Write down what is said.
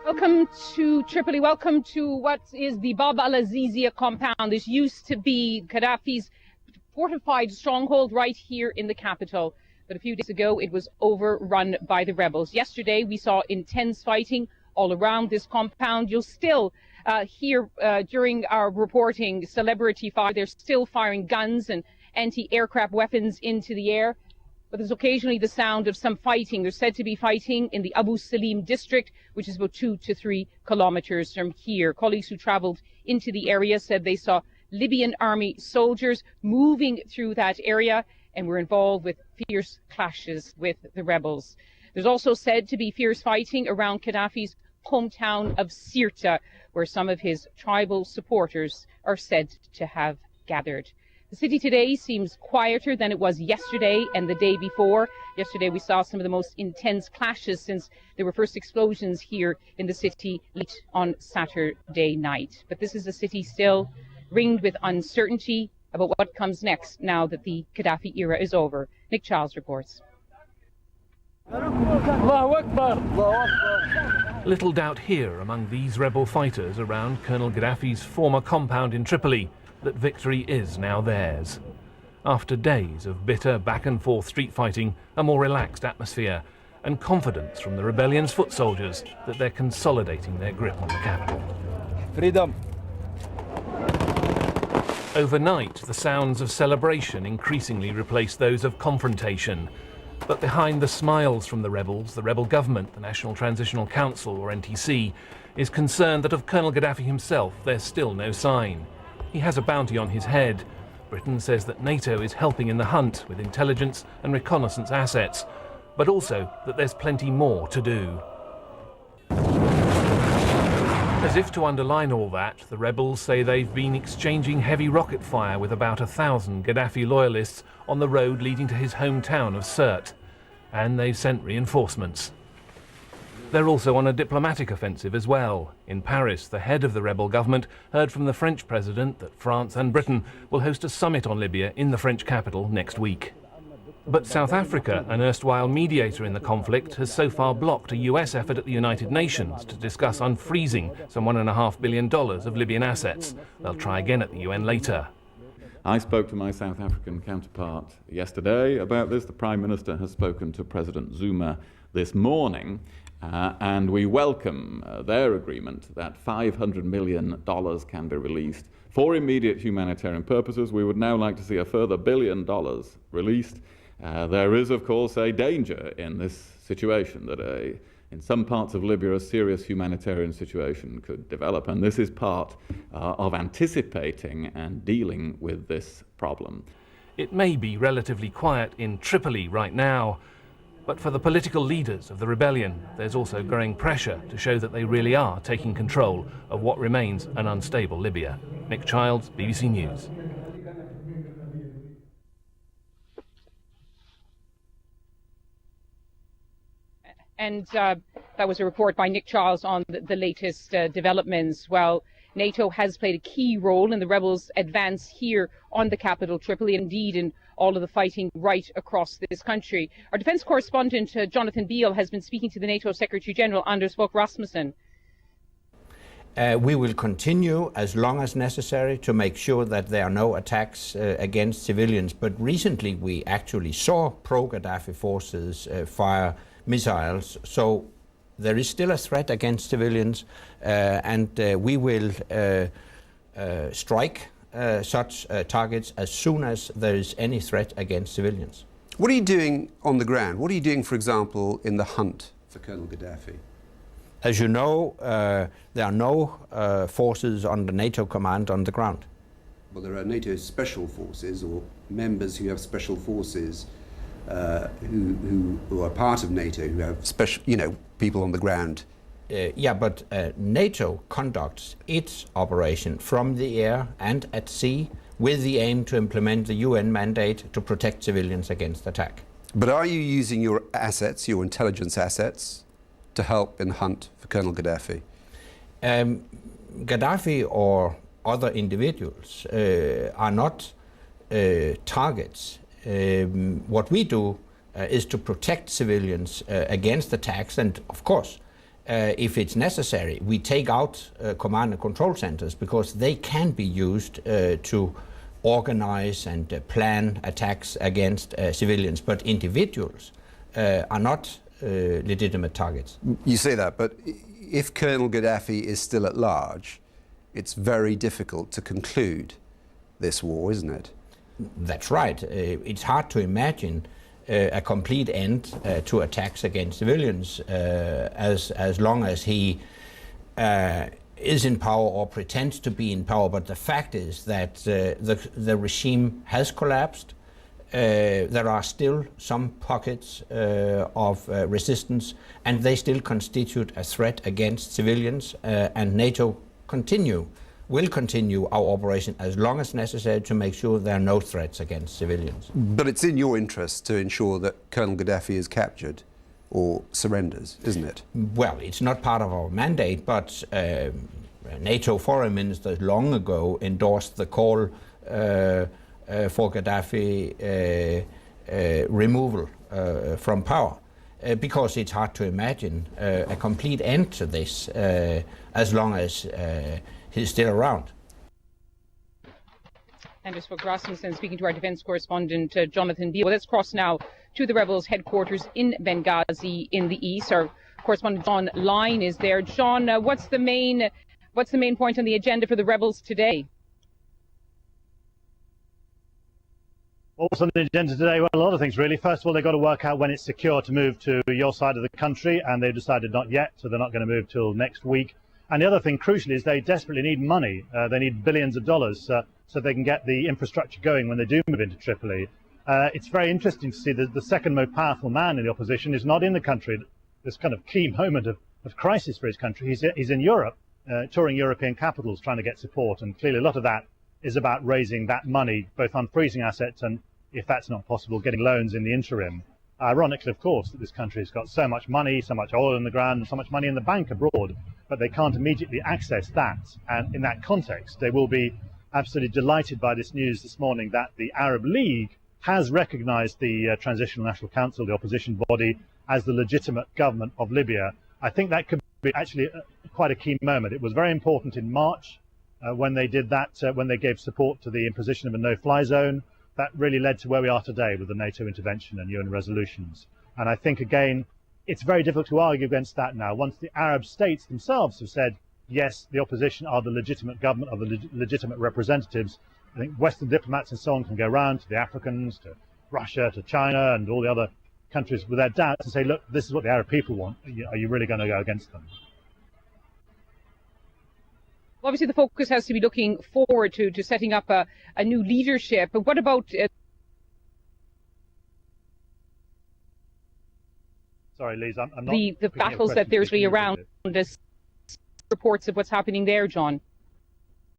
Welcome to Tripoli. Welcome to what is the Bab al-Azizia compound. This used to be Gaddafi's fortified stronghold right here in the capital. But a few days ago, it was overrun by the rebels. Yesterday, we saw intense fighting all around this compound. You'll still hear during our reporting celebrity fire. They're still firing guns and anti-aircraft weapons into the air. But there's occasionally the sound of some fighting. There's said to be fighting in the Abu Salim district, which is about 2 to 3 kilometers from here. Colleagues who traveled into the area said they saw Libyan army soldiers moving through that area and were involved with fierce clashes with the rebels. There's also said to be fierce fighting around Gaddafi's hometown of Sirte, where some of his tribal supporters are said to have gathered. The city today seems quieter than it was yesterday and the day before. Yesterday we saw some of the most intense clashes since there were first explosions here in the city late on Saturday night. But this is a city still ringed with uncertainty about what comes next now that the Gaddafi era is over. Nick Charles reports. Little doubt here among these rebel fighters around Colonel Gaddafi's former compound in Tripoli that victory is now theirs. After days of bitter back-and-forth street fighting, a more relaxed atmosphere, and confidence from the rebellion's foot soldiers that they're consolidating their grip on the capital. Freedom. Overnight, the sounds of celebration increasingly replaced those of confrontation. But behind the smiles from the rebels, the rebel government, the National Transitional Council, or NTC, is concerned that of Colonel Gaddafi himself there's still no sign. He has a bounty on his head. Britain says that NATO is helping in the hunt with intelligence and reconnaissance assets, but also that there's plenty more to do. As if to underline all that, the rebels say they've been exchanging heavy rocket fire with about 1,000 Gaddafi loyalists on the road leading to his hometown of Sirte, and they've sent reinforcements. They're also on a diplomatic offensive as well. In Paris, the head of the rebel government heard from the French president that France and Britain will host a summit on Libya in the French capital next week. But South Africa, an erstwhile mediator in the conflict, has so far blocked a US effort at the United Nations to discuss unfreezing some $1.5 billion of Libyan assets. They'll try again at the UN later. I spoke to my South African counterpart yesterday about this. The Prime Minister has spoken to President Zuma this morning. And we welcome their agreement that $500 million can be released for immediate humanitarian purposes. We would now like to see a further $1 billion released. There is, of course, a danger in this situation that in some parts of Libya a serious humanitarian situation could develop, and this is part of anticipating and dealing with this problem. It may be relatively quiet in Tripoli right now, but for the political leaders of the rebellion, there's also growing pressure to show that they really are taking control of what remains an unstable Libya. Nick Childs, BBC News. And that was a report by Nick Charles on the latest developments. Well, NATO has played a key role in the rebels' advance here on the capital, Tripoli, and indeed in all of the fighting right across this country. Our defence correspondent, Jonathan Beale, has been speaking to the NATO Secretary-General, Anders Fogh Rasmussen. We will continue as long as necessary to make sure that there are no attacks against civilians. But recently we actually saw pro-Gaddafi forces fire missiles. So there is still a threat against civilians, and we will strike such targets as soon as there is any threat against civilians. What are you doing on the ground? What are you doing, for example, in the hunt for Colonel Gaddafi? As you know, there are no forces under NATO command on the ground. Well, there are NATO special forces, or members who have special forces who are part of NATO, who have special, people on the ground. Yeah, but NATO conducts its operation from the air and at sea with the aim to implement the UN mandate to protect civilians against attack. But are you using your assets, your intelligence assets, to help in the hunt for Colonel Gaddafi? Gaddafi or other individuals are not targets. What we do is to protect civilians against attacks, and of course if it's necessary, we take out command and control centers, because they can be used to organize and plan attacks against civilians, but individuals are not legitimate targets. You say that, but if Colonel Gaddafi is still at large, it's very difficult to conclude this war, isn't it? That's right. It's hard to imagine a complete end to attacks against civilians as long as he is in power or pretends to be in power. But the fact is that the regime has collapsed. There are still some pockets of resistance, and they still constitute a threat against civilians, and NATO will continue our operation as long as necessary to make sure there are no threats against civilians. But it's in your interest to ensure that Colonel Gaddafi is captured or surrenders, isn't it? Well, it's not part of our mandate, but NATO foreign ministers long ago endorsed the call for Gaddafi removal from power, because it's hard to imagine a complete end to this as long as he's still around. Anders Fogh Rasmussen speaking to our defence correspondent Jonathan Beale. Let's cross now to the rebels' headquarters in Benghazi in the east. Our correspondent John Line is there. John, what's the main point on the agenda for the rebels today? What's on the agenda today? Well, a lot of things really. First of all, they've got to work out when it's secure to move to your side of the country, and they've decided not yet, so they're not going to move till next week. And the other thing, crucially, is they desperately need money. They need billions of dollars so they can get the infrastructure going when they do move into Tripoli. It's very interesting to see that the second most powerful man in the opposition is not in the country. This kind of key moment of crisis for his country. He's in Europe, touring European capitals, trying to get support. And clearly a lot of that is about raising that money, both unfreezing assets and, if that's not possible, getting loans in the interim. Ironically, of course, that this country has got so much money, so much oil in the ground, and so much money in the bank abroad, but they can't immediately access that. And in that context, they will be absolutely delighted by this news this morning that the Arab League has recognized the Transitional National Council, the opposition body, as the legitimate government of Libya. I think that could be actually quite a key moment. It was very important in March when they did that, when they gave support to the imposition of a no-fly zone. That really led to where we are today with the NATO intervention and UN resolutions. And I think, again, it's very difficult to argue against that now. Once the Arab states themselves have said, yes, the opposition are the legitimate government, are the legitimate representatives, I think Western diplomats and so on can go around to the Africans, to Russia, to China, and all the other countries with their doubts and say, look, this is what the Arab people want. Are you really going to go against them? Obviously, the focus has to be looking forward to setting up a new leadership. But what about... Sorry, Liz, I'm not... the battles that there's really around this reports of what's happening there, John?